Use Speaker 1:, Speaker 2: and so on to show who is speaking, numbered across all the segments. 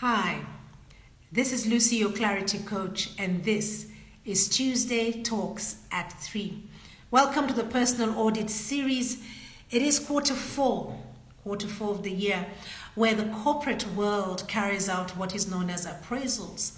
Speaker 1: Hi, this is Lucy, your clarity coach, and this is Tuesday Talks at 3. Welcome to the Personal Audit Series. It is quarter four of the year, where the corporate world carries out what is known as appraisals,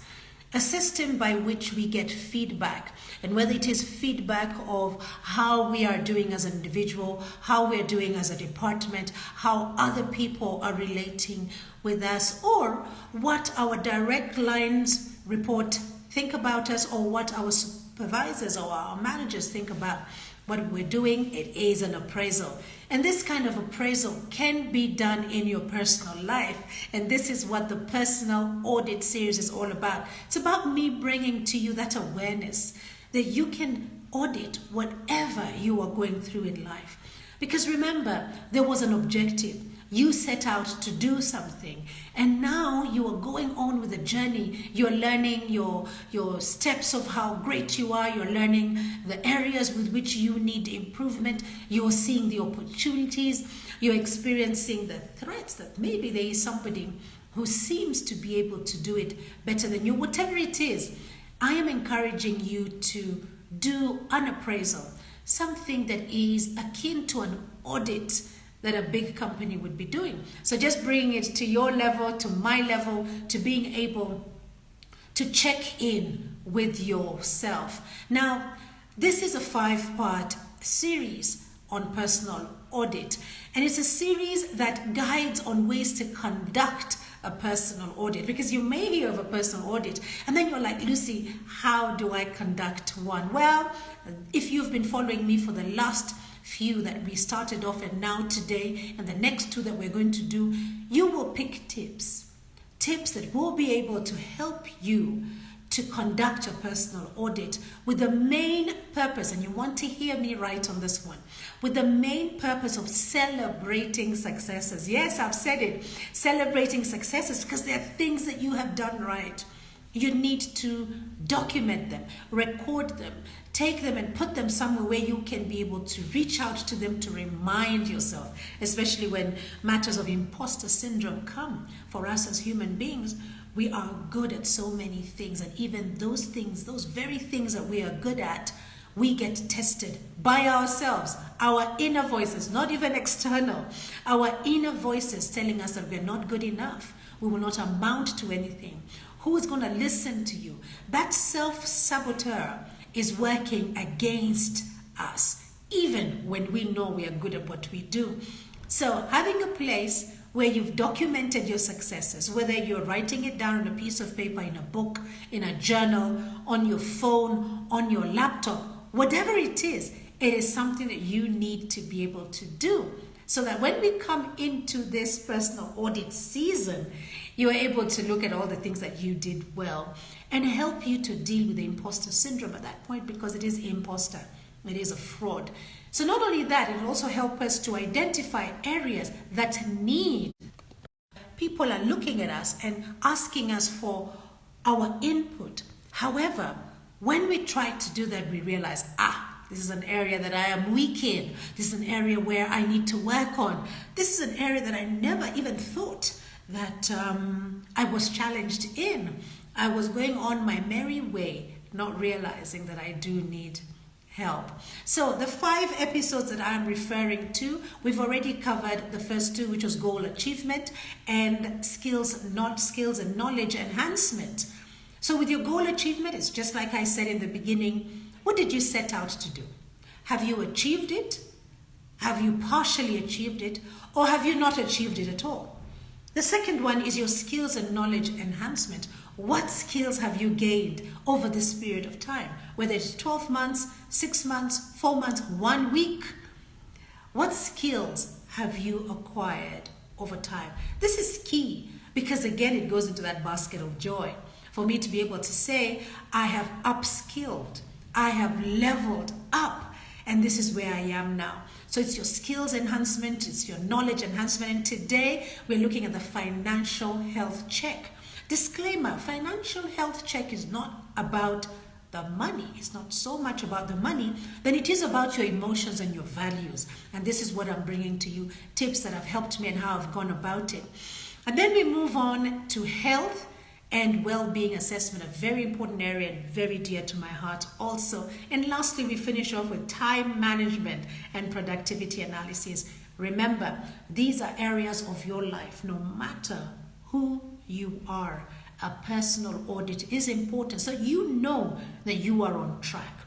Speaker 1: a system by which we get feedback, and whether it is feedback of how we are doing as an individual, how we're doing as a department, how other people are relating with us, or what our direct lines report think about us, or what our supervisors or our managers think about what we're doing. It is an appraisal. And this kind of appraisal can be done in your personal life. And this is what the Personal Audit Series is all about. It's about me bringing to you that awareness that you can audit whatever you are going through in life. Because remember, there was an objective. You set out to do something, and now you are going on with a journey. You're learning your steps of how great you are. You're learning the areas with which you need improvement. You're seeing the opportunities. You're experiencing the threats that maybe there is somebody who seems to be able to do it better than you. Whatever it is, I am encouraging you to do an appraisal, something that is akin to an audit that a big company would be doing. So just bringing it to your level, to my level, to being able to check in with yourself. Now, this is a 5-part series on personal audit, and it's a series that guides on ways to conduct a personal audit, because you may hear of a personal audit and then you're like, Lucy, how do I conduct one? Well, if you've been following me for the last few that we started off and now today and the next two that we're going to do, you will pick tips that will be able to help you to conduct a personal audit with the main purpose, and you want to hear me right on this one, with the main purpose of celebrating successes. Yes, I've said it, celebrating successes, because there are things that you have done right. You need to document them, record them, take them and put them somewhere where you can be able to reach out to them to remind yourself, especially when matters of imposter syndrome come. For us as human beings, we are good at so many things, and even those things, those very things that we are good at, we get tested by ourselves, our inner voices, not even external, our inner voices telling us that we're not good enough, we will not amount to anything. Who is going to listen to you? That self-saboteur is working against us, even when we know we are good at what we do. So having a place where you've documented your successes, whether you're writing it down on a piece of paper, in a book, in a journal, on your phone, on your laptop, whatever it is something that you need to be able to do, so that when we come into this personal audit season, you're able to look at all the things that you did well and help you to deal with the imposter syndrome at that point, because it is imposter, it is a fraud. So not only that, it will also help us to identify areas that need. People are looking at us and asking us for our input. However, when we try to do that, we realize, this is an area that I am weak in. This is an area where I need to work on. This is an area that I never even thought that I was challenged in. I was going on my merry way, not realizing that I do need help. So the 5 episodes that I'm referring to, we've already covered the first 2, which was goal achievement and skills and knowledge enhancement. So with your goal achievement, it's just like I said in the beginning, what did you set out to do? Have you achieved it? Have you partially achieved it? Or have you not achieved it at all? The second one is your skills and knowledge enhancement. What skills have you gained over this period of time? Whether it's 12 months, 6 months, 4 months, 1 week. What skills have you acquired over time? This is key, because again, it goes into that basket of joy. For me to be able to say, I have upskilled, I have leveled up, and this is where I am now. So it's your skills enhancement, it's your knowledge enhancement. And today we're looking at the financial health check. Disclaimer, financial health check is not about the money. It's not so much about the money than it is about your emotions and your values. And this is what I'm bringing to you, tips that have helped me and how I've gone about it. And then we move on to health and well-being assessment, a very important area and very dear to my heart also. And lastly, we finish off with time management and productivity analysis. Remember, these are areas of your life, no matter who you are. A personal audit is important so you know that you are on track.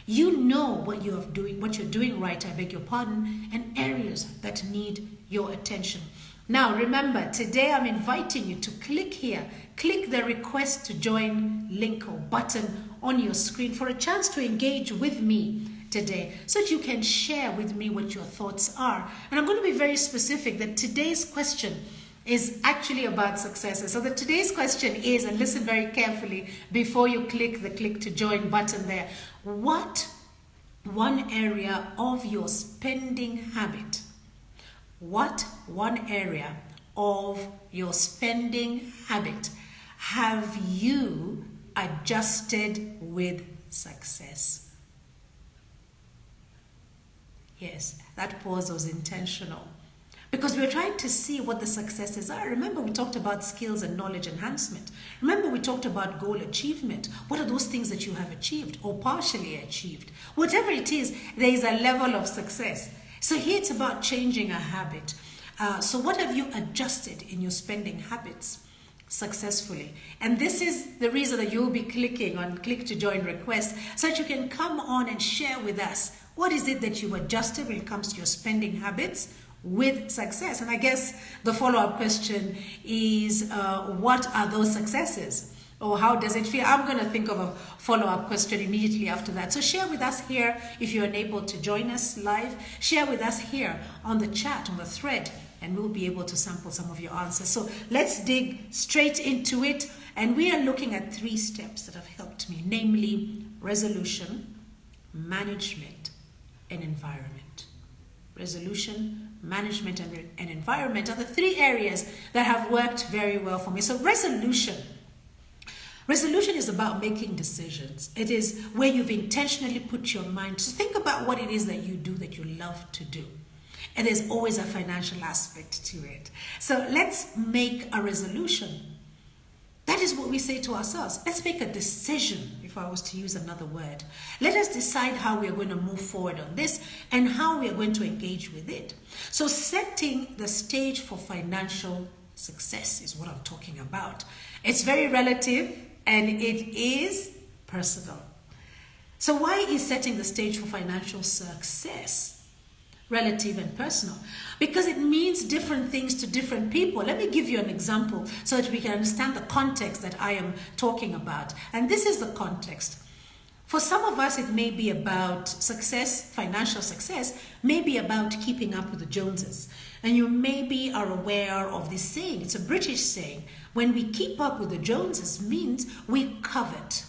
Speaker 1: You know what you're doing right, I beg your pardon, and areas that need your attention. Now remember, today I'm inviting you to click here, click the request to join link or button on your screen for a chance to engage with me today so that you can share with me what your thoughts are. And I'm going to be very specific that today's question is actually about successes. So that today's question is, and listen very carefully before you click the click to join button there, what one area of your spending habit, what one area of your spending habit have you adjusted with success? Yes, that pause was intentional because we're trying to see what the successes are. Remember, we talked about skills and knowledge enhancement. Remember, we talked about goal achievement. What are those things that you have achieved or partially achieved? Whatever it is, there is a level of success. So here it's about changing a habit. So what have you adjusted in your spending habits successfully? And this is the reason that you'll be clicking on click to join request so that you can come on and share with us what is it that you've adjusted when it comes to your spending habits with success. And I guess the follow-up question is, what are those successes? Or how does it feel? I'm going to think of a follow-up question immediately after that. So share with us here if you're unable to join us live. Share with us here on the chat, on the thread, and we'll be able to sample some of your answers. So let's dig straight into it. And we are looking at 3 steps that have helped me, namely resolution, management, and environment. Resolution, management, and environment are the 3 areas that have worked very well for me. So resolution is about making decisions. It is where you've intentionally put your mind to think about what it is that you do that you love to do. And there's always a financial aspect to it. So let's make a resolution. That is what we say to ourselves. Let's make a decision, if I was to use another word. Let us decide how we are going to move forward on this and how we are going to engage with it. So setting the stage for financial success is what I'm talking about. It's very relative and it is personal. So why is setting the stage for financial success relative and personal? Because it means different things to different people. Let me give you an example so that we can understand the context that I am talking about. And this is the context. For some of us, it may be about success, financial success, may be about keeping up with the Joneses. And you maybe are aware of this saying. It's a British saying. When we keep up with the Joneses means we covet.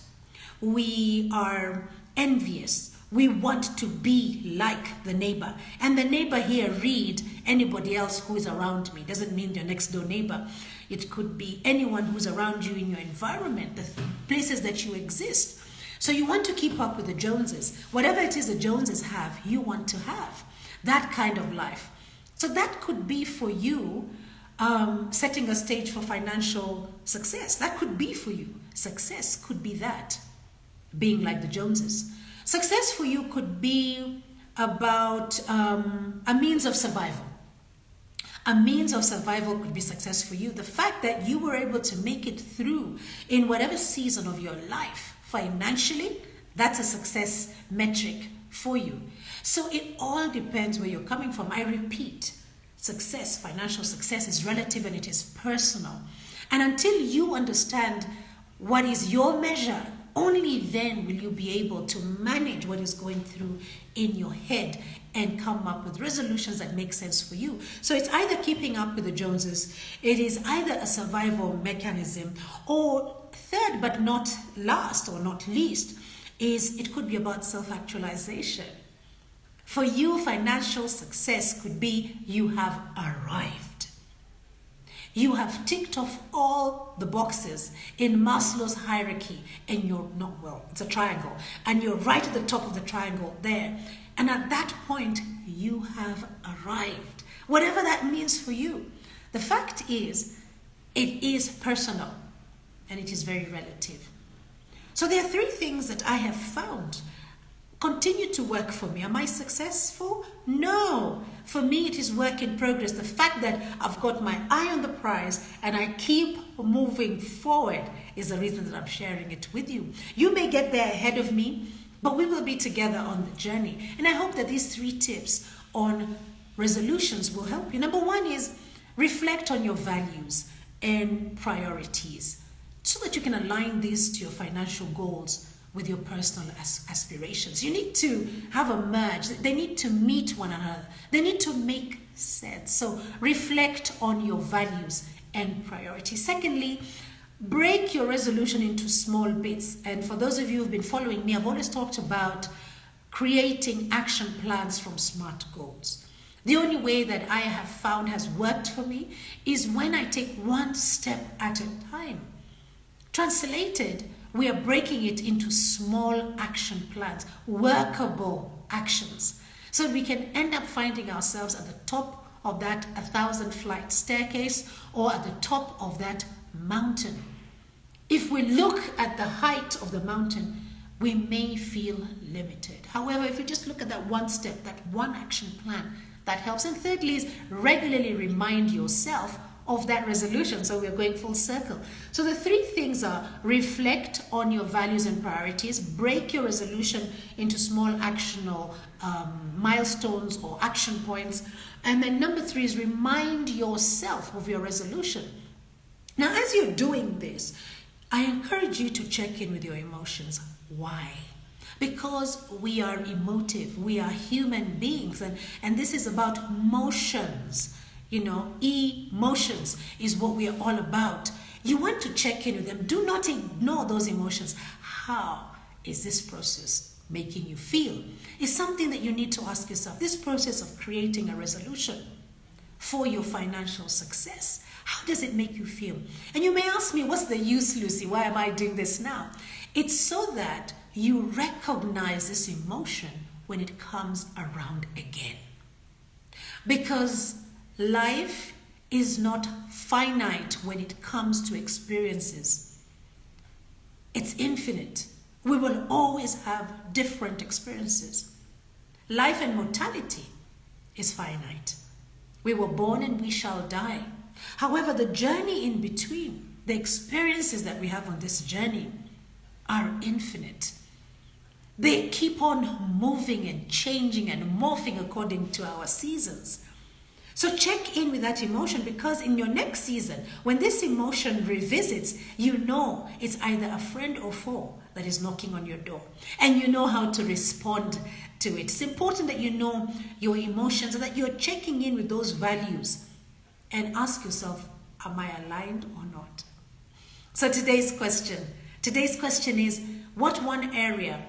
Speaker 1: We are envious. We want to be like the neighbor. And the neighbor here, read anybody else who is around me. Doesn't mean your next door neighbor. It could be anyone who's around you in your environment, the places that you exist. So you want to keep up with the Joneses. Whatever it is the Joneses have, you want to have. That kind of life. So that could be for you setting a stage for financial success. That could be for you. Success could be that, being like the Joneses. Success for you could be about a means of survival. A means of survival could be success for you. The fact that you were able to make it through in whatever season of your life financially, that's a success metric for you. So it all depends where you're coming from. I repeat, success, financial success is relative and it is personal. And until you understand what is your measure, only then will you be able to manage what is going through in your head and come up with resolutions that make sense for you. So it's either keeping up with the Joneses, it is either a survival mechanism, or third but not last or not least, is it could be about self-actualization. For you, financial success could be you have arrived. You have ticked off all the boxes in Maslow's hierarchy and you're not, well, it's a triangle, and you're right at the top of the triangle there. And at that point, you have arrived. Whatever that means for you. The fact is It is personal and it is very relative. So there are three things that I have found continue to work for me. Am I successful? No. For me, it is work in progress. The fact that I've got my eye on the prize and I keep moving forward is the reason that I'm sharing it with you. You may get there ahead of me, but we will be together on the journey. And I hope that these 3 tips on resolutions will help you. Number 1 is reflect on your values and priorities so that you can align these to your financial goals with your personal aspirations. You need to have a merge. They need to meet one another. They need to make sense. So reflect on your values and priorities. Secondly, break your resolution into small bits. And for those of you who've been following me, I've always talked about creating action plans from SMART goals. The only way that I have found has worked for me is when I take one step at a time. Translated, we are breaking it into small action plans, workable actions, so we can end up finding ourselves at the top of that 1,000-flight staircase or at the top of that mountain. If we look at the height of the mountain, we may feel limited. However, if you just look at that one step, that one action plan, that helps. And thirdly is regularly remind yourself of that resolution. So we're going full circle. So the 3 things are reflect on your values and priorities, break your resolution into small actionable milestones or action points. And then number 3 is remind yourself of your resolution. Now, as you're doing this, I encourage you to check in with your emotions. Why? Because we are emotive, we are human beings, and this is about motions. Emotions is what we are all about. You want to check in with them. Do not ignore those emotions. How is this process making you feel? It's something that you need to ask yourself. This process of creating a resolution for your financial success, how does it make you feel? And you may ask me, what's the use, Lucy? Why am I doing this now? It's so that you recognize this emotion when it comes around again. Because life is not finite when it comes to experiences. It's infinite. We will always have different experiences. Life and mortality is finite. We were born and we shall die. However, the journey in between, the experiences that we have on this journey are infinite. They keep on moving and changing and morphing according to our seasons. So check in with that emotion, because in your next season, when this emotion revisits, you know it's either a friend or foe that is knocking on your door, and you know how to respond to it. It's important that you know your emotions and that you're checking in with those values and ask yourself, am I aligned or not? So today's question is, what one area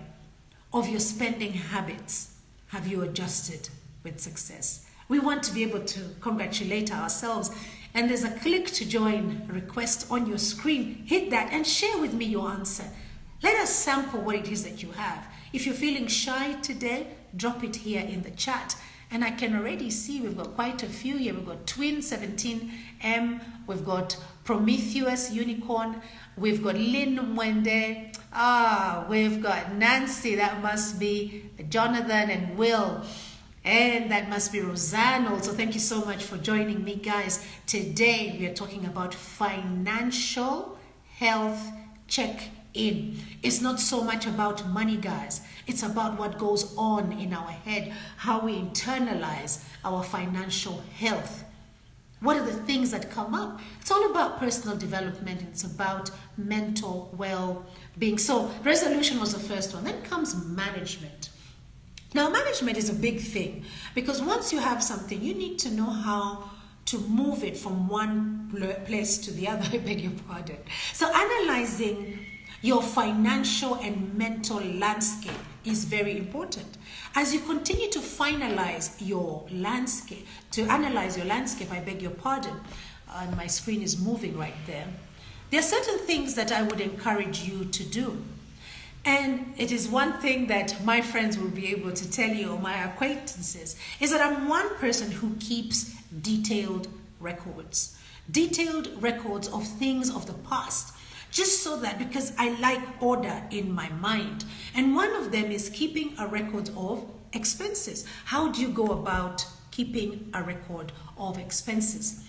Speaker 1: of your spending habits have you adjusted with success? We want to be able to congratulate ourselves, and there's a click to join request on your screen. Hit that and share with me your answer. Let us sample what it is that you have. If you're feeling shy today, drop it here in the chat. And I can already see we've got quite a few here. We've got Twin 17M, we've got Prometheus Unicorn, we've got Lynn Mwende, we've got Nancy, that must be Jonathan and Will. And that must be Roseanne also. Thank you so much for joining me, guys. Today, we are talking about financial health check-in. It's not so much about money, guys. It's about what goes on in our head, how we internalize our financial health. What are the things that come up? It's all about personal development. It's about mental well-being. So resolution was the first one. Then comes management. Now, management is a big thing, because once you have something, you need to know how to move it from one place to the other. I beg your pardon. So analyzing your financial and mental landscape is very important. As you continue to analyze your landscape, I beg your pardon, and my screen is moving right there. There are certain things that I would encourage you to do. And it is one thing that my friends will be able to tell you, or my acquaintances, is that I'm one person who keeps detailed records. detailed records of things of the past, just so that, because I like order in my mind. And one of them is keeping a record of expenses. How do you go about keeping a record of expenses?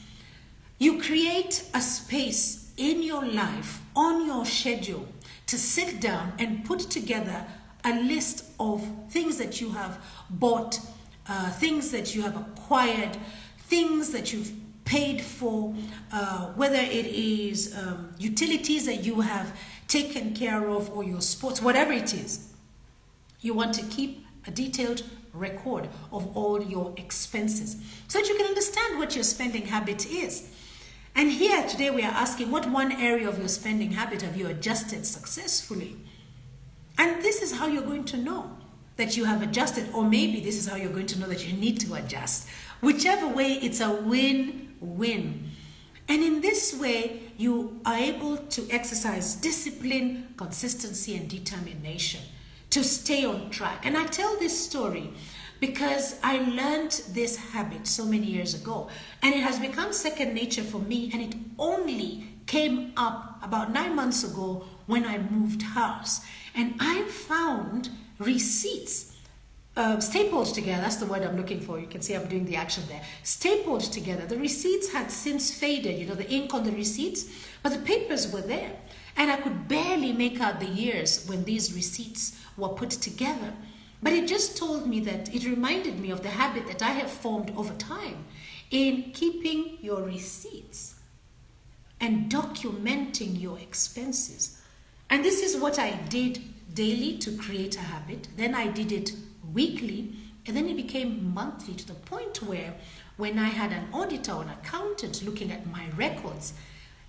Speaker 1: You create a space in your life, on your schedule, to sit down and put together a list of things that you have bought, things that you have acquired, things that you've paid for, whether it is utilities that you have taken care of, or your sports, whatever it is. You want to keep a detailed record of all your expenses so that you can understand what your spending habit is. And here today we are asking, what one area of your spending habit have you adjusted successfully? And this is how you're going to know that you have adjusted, or maybe this is how you're going to know that you need to adjust. Whichever way, it's a win-win. And in this way, you are able to exercise discipline, consistency, and determination to stay on track. And I tell this story because I learned this habit so many years ago, and it has become second nature for me, and it only came up about 9 months ago when I moved house. And I found receipts stapled together. That's the word I'm looking for. You can see I'm doing the action there. Stapled together. The receipts had since faded, the ink on the receipts, but the papers were there. And I could barely make out the years when these receipts were put together. But it just told me that, it reminded me of the habit that I have formed over time in keeping your receipts and documenting your expenses. And this is what I did daily to create a habit. Then I did it weekly, and then it became monthly, to the point where when I had an auditor or an accountant looking at my records,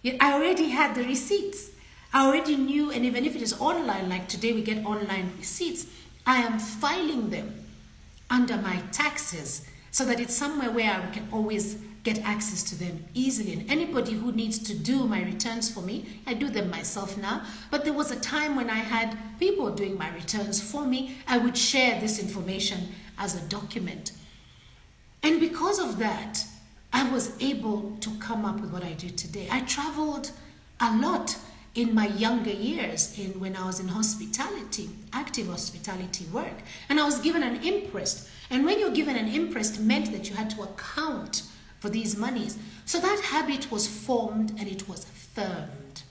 Speaker 1: I already had the receipts. I already knew, and even if it is online, like today we get online receipts, I am filing them under my taxes so that it's somewhere where I can always get access to them easily. And anybody who needs to do my returns for me, I do them myself now. But there was a time when I had people doing my returns for me. I would share this information as a document. And because of that, I was able to come up with what I do today. I traveled a lot in my younger years, when I was in hospitality, active hospitality work. And I was given an imprest. And when you're given an imprest, meant that you had to account for these monies. So that habit was formed, and it was firmed.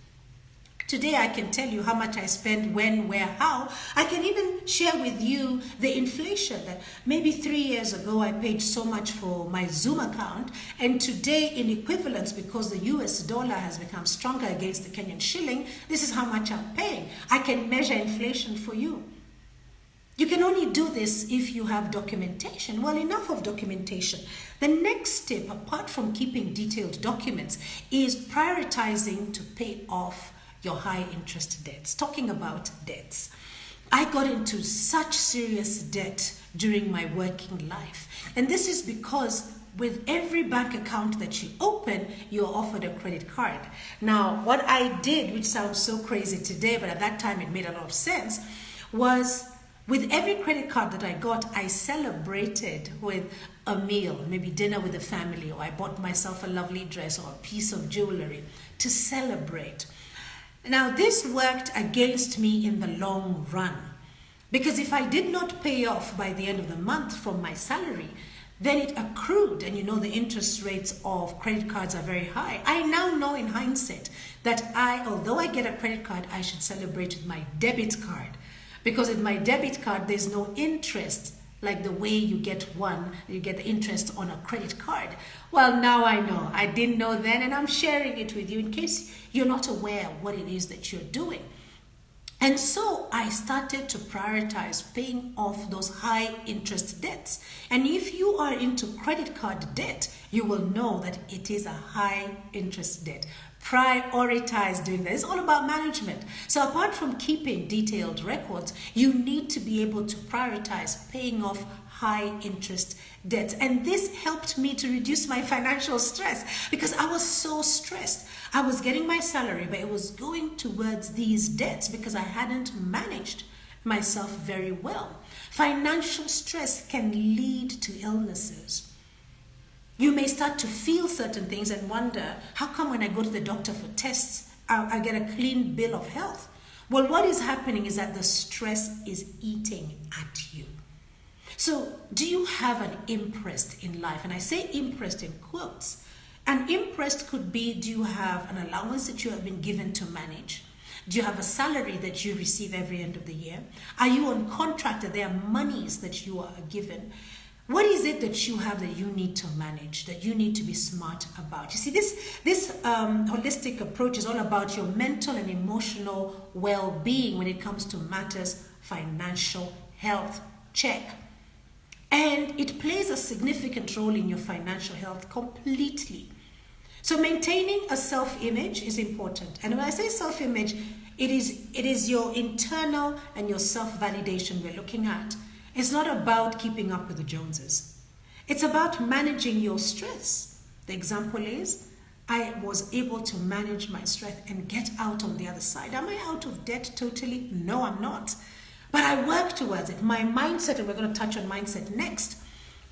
Speaker 1: Today I can tell you how much I spend, when, where, how. I can even share with you the inflation, that maybe 3 years ago I paid so much for my Zoom account, and today in equivalence, because the US dollar has become stronger against the Kenyan shilling, this is how much I'm paying. I can measure inflation for you. You can only do this if you have documentation. Well, enough of documentation. The next step, apart from keeping detailed documents, is prioritizing to pay off your high interest debts. Talking about debts, I got into such serious debt during my working life. And this is because with every bank account that you open, you're offered a credit card. Now, what I did, which sounds so crazy today, but at that time it made a lot of sense, was with every credit card that I got, I celebrated with a meal, maybe dinner with the family, or I bought myself a lovely dress or a piece of jewelry to celebrate. Now, this worked against me in the long run, because if I did not pay off by the end of the month from my salary, then it accrued, and the interest rates of credit cards are very high. I now know in hindsight that although I get a credit card, I should celebrate with my debit card, because with my debit card, there's no interest like the way you get the interest on a credit card. Well, now I know. I didn't know then, and I'm sharing it with you in case you're not aware of what it is that you're doing. And so I started to prioritize paying off those high interest debts. And if you are into credit card debt, you will know that it is a high interest debt. Prioritize doing that. It's all about management. So apart from keeping detailed records, you need to be able to prioritize paying off high interest debts. And this helped me to reduce my financial stress, because I was so stressed. I was getting my salary, but it was going towards these debts because I hadn't managed myself very well. Financial stress can lead to illnesses. You may start to feel certain things and wonder, how come when I go to the doctor for tests, I get a clean bill of health? Well, what is happening is that the stress is eating at you. So, do you have an imprest in life? And I say imprest in quotes. An imprest could be, do you have an allowance that you have been given to manage? Do you have a salary that you receive every end of the year? Are you on contract? Are there monies that you are given? What is it that you have that you need to manage, that you need to be smart about? You see, this holistic approach is all about your mental and emotional well-being when it comes to matters financial health. Check. And it plays a significant role in your financial health completely. So maintaining a self-image is important. And when I say self-image, it is your internal and your self-validation we're looking at. It's not about keeping up with the Joneses. It's about managing your stress. The example is, I was able to manage my stress and get out on the other side. Am I out of debt totally? No, I'm not. But I work towards it. My mindset, and we're going to touch on mindset next.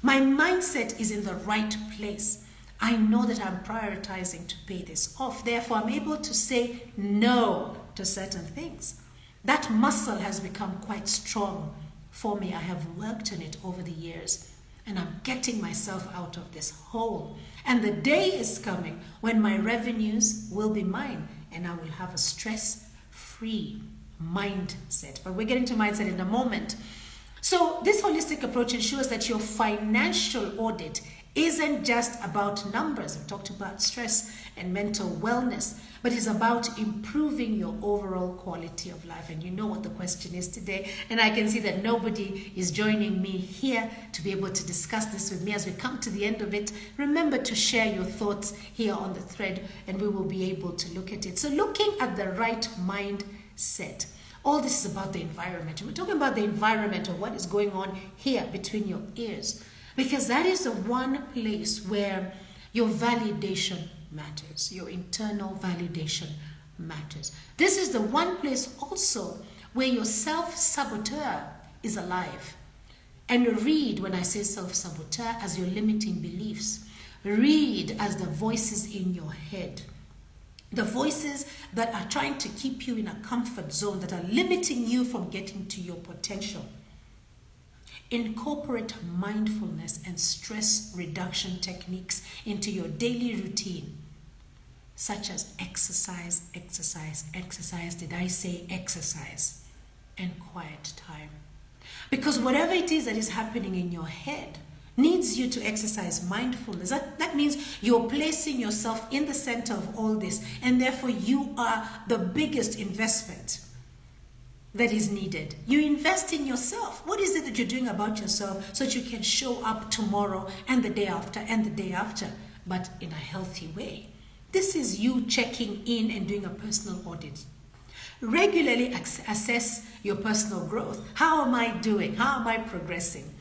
Speaker 1: My mindset is in the right place. I know that I'm prioritizing to pay this off. Therefore, I'm able to say no to certain things. That muscle has become quite strong for me. I have worked on it over the years, and I'm getting myself out of this hole. And the day is coming when my revenues will be mine, and I will have a stress-free mindset. But we're getting to mindset in a moment. So this holistic approach ensures that your financial audit isn't just about numbers. We talked about stress and mental wellness, but it's about improving your overall quality of life. And you know what the question is today. And I can see that nobody is joining me here to be able to discuss this with me as we come to the end of it. Remember to share your thoughts here on the thread, and we will be able to look at it. So looking at the right mindset. All this is about the environment. We're talking about the environment of what is going on here between your ears, because that is the one place where your validation matters. Your internal validation matters. This is the one place also where your self-saboteur is alive. And read, when I say self-saboteur, as your limiting beliefs. Read as the voices in your head. The voices that are trying to keep you in a comfort zone, that are limiting you from getting to your potential. Incorporate mindfulness and stress reduction techniques into your daily routine, such as exercise, exercise, exercise. Did I say exercise? And quiet time. Because whatever it is that is happening in your head needs you to exercise mindfulness. That means you're placing yourself in the center of all this, and therefore you are the biggest investment that is needed. You invest in yourself. What is it that you're doing about yourself so that you can show up tomorrow and the day after and the day after, but in a healthy way? This is you checking in and doing a personal audit. Regularly assess your personal growth. How am I doing? How am I progressing?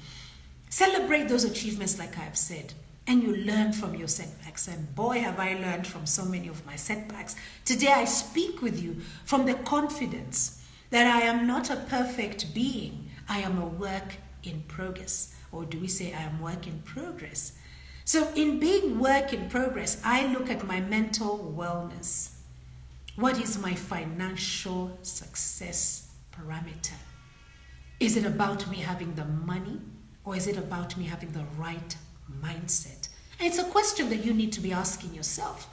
Speaker 1: Celebrate those achievements, like I've said, and you learn from your setbacks. And boy, have I learned from so many of my setbacks. Today I speak with you from the confidence that I am not a perfect being. I am a work in progress. Or do we say I am work in progress? So in being work in progress, I look at my mental wellness. What is my financial success parameter? Is it about me having the money, or is it about me having the right mindset? And it's a question that you need to be asking yourself.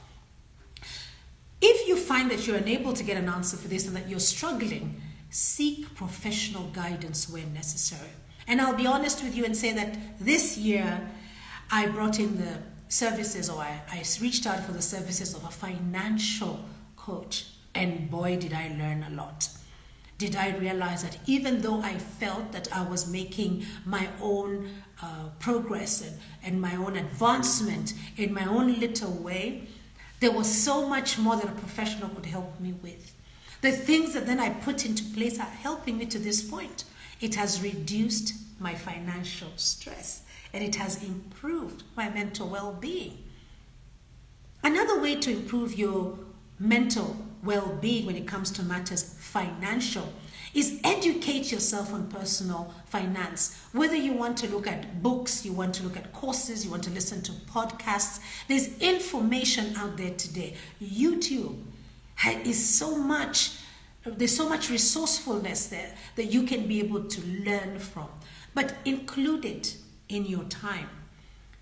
Speaker 1: If you find that you're unable to get an answer for this and that you're struggling, seek professional guidance where necessary. And I'll be honest with you and say that this year I brought in the services, or I reached out for the services of a financial coach. And boy, did I learn a lot. Did I realize that even though I felt that I was making my own progress and my own advancement in my own little way, there was so much more that a professional could help me with. The things that then I put into place are helping me to this point. It has reduced my financial stress, and it has improved my mental well-being. Another way to improve your mental well-being when it comes to matters financial is educate yourself on personal finance. Whether you want to look at books, you want to look at courses, you want to listen to podcasts, there's information out there today. YouTube is so much, there's so much resourcefulness there that you can be able to learn from. But include it in your time.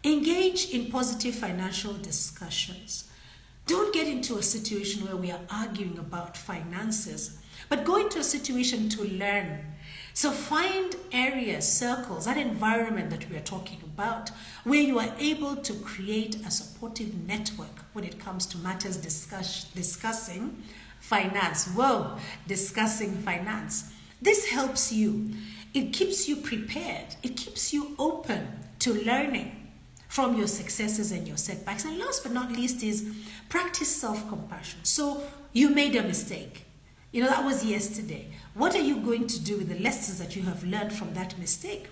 Speaker 1: Engage in positive financial discussions. Don't get into a situation where we are arguing about finances, but go into a situation to learn. So find areas, circles, that environment that we are talking about, where you are able to create a supportive network when it comes to matters discussing finance. Whoa, discussing finance. This helps you. It keeps you prepared. It keeps you open to learning from your successes and your setbacks. And last but not least is practice self-compassion. So you made a mistake. That was yesterday. What are you going to do with the lessons that you have learned from that mistake?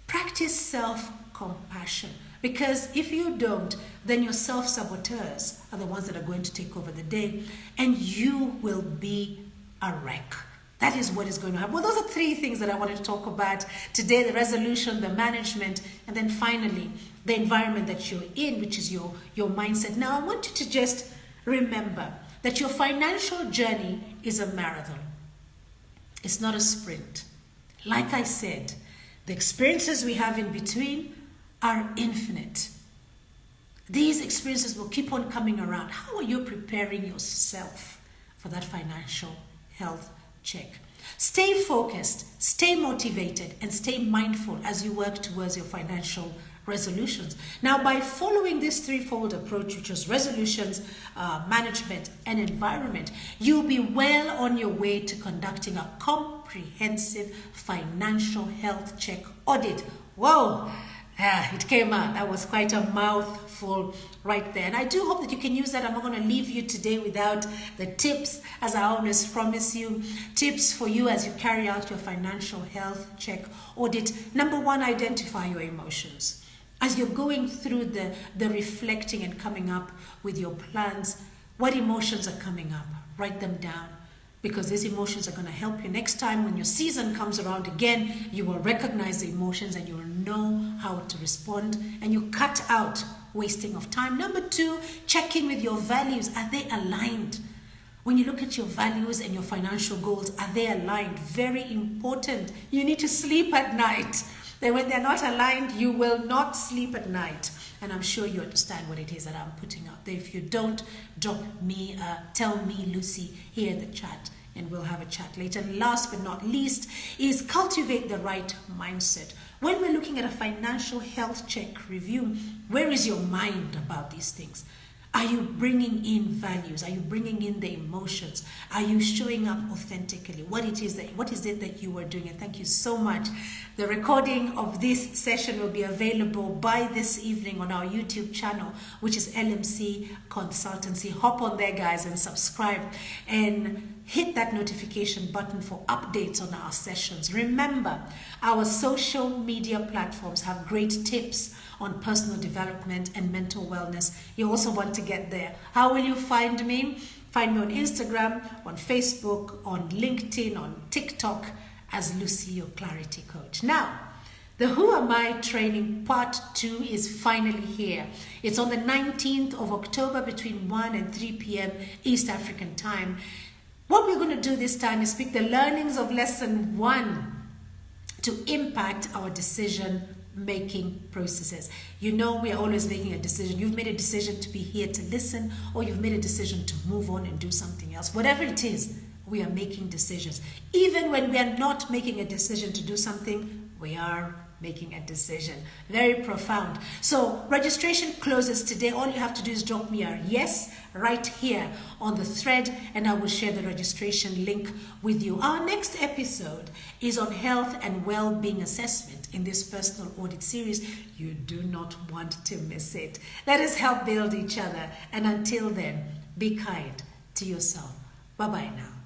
Speaker 1: Practice self-compassion. Because if you don't, then your self-saboteurs are the ones that are going to take over the day, and you will be a wreck. That is what is going to happen. Well, those are three things that I wanted to talk about today: the resolution, the management, and then finally, the environment that you're in, which is your mindset. Now, I want you to just remember that your financial journey is a marathon. It's not a sprint. Like I said, the experiences we have in between are infinite. These experiences will keep on coming around. How are you preparing yourself for that financial health check? Stay focused, stay motivated, and stay mindful as you work towards your financial resolutions. Now, by following this threefold approach, which is resolutions, management, and environment, you'll be well on your way to conducting a comprehensive financial health check audit. Whoa! It came out. That was quite a mouthful right there. And I do hope that you can use that. I'm not going to leave you today without the tips, as I always promise you. Tips for you as you carry out your financial health check audit. Number one, identify your emotions. As you're going through the reflecting and coming up with your plans, what emotions are coming up? Write them down, because these emotions are going to help you next time when your season comes around again. You will recognize the emotions and you will know how to respond, and you cut out wasting of time. Number two, check in with your values. Are they aligned? When you look at your values and your financial goals, are they aligned? Very important. You need to sleep at night. Then when they're not aligned, you will not sleep at night. And I'm sure you understand what it is that I'm putting out there. If you don't, tell me, Lucy, here in the chat, and we'll have a chat later. And last but not least is cultivate the right mindset. When we're looking at a financial health check review, where is your mind about these things? Are you bringing in values? Are you bringing in the emotions? Are you showing up authentically? What is it that you are doing? And thank you so much. The recording of this session will be available by this evening on our YouTube channel, which is LMC Consultancy. Hop on there, guys, and subscribe and hit that notification button for updates on our sessions. Remember, our social media platforms have great tips on personal development and mental wellness. You also want to get there. How will you find me? Find me on Instagram, on Facebook, on LinkedIn, on TikTok as Lucy, your Clarity Coach. Now, the Who Am I training part 2 is finally here. It's on the 19th of October between 1 and 3 p.m. East African time. What we're going to do this time is pick the learnings of lesson 1 to impact our decision-making processes. You know, we are always making a decision. You've made a decision to be here to listen, or you've made a decision to move on and do something else. Whatever it is, we are making decisions. Even when we are not making a decision to do something, we are making a decision. Very profound. So registration closes today. All you have to do is drop me a yes right here on the thread, and I will share the registration link with you. Our next episode is on health and well-being assessment in this personal audit series. You do not want to miss it. Let us help build each other. And until then, be kind to yourself. Bye-bye now.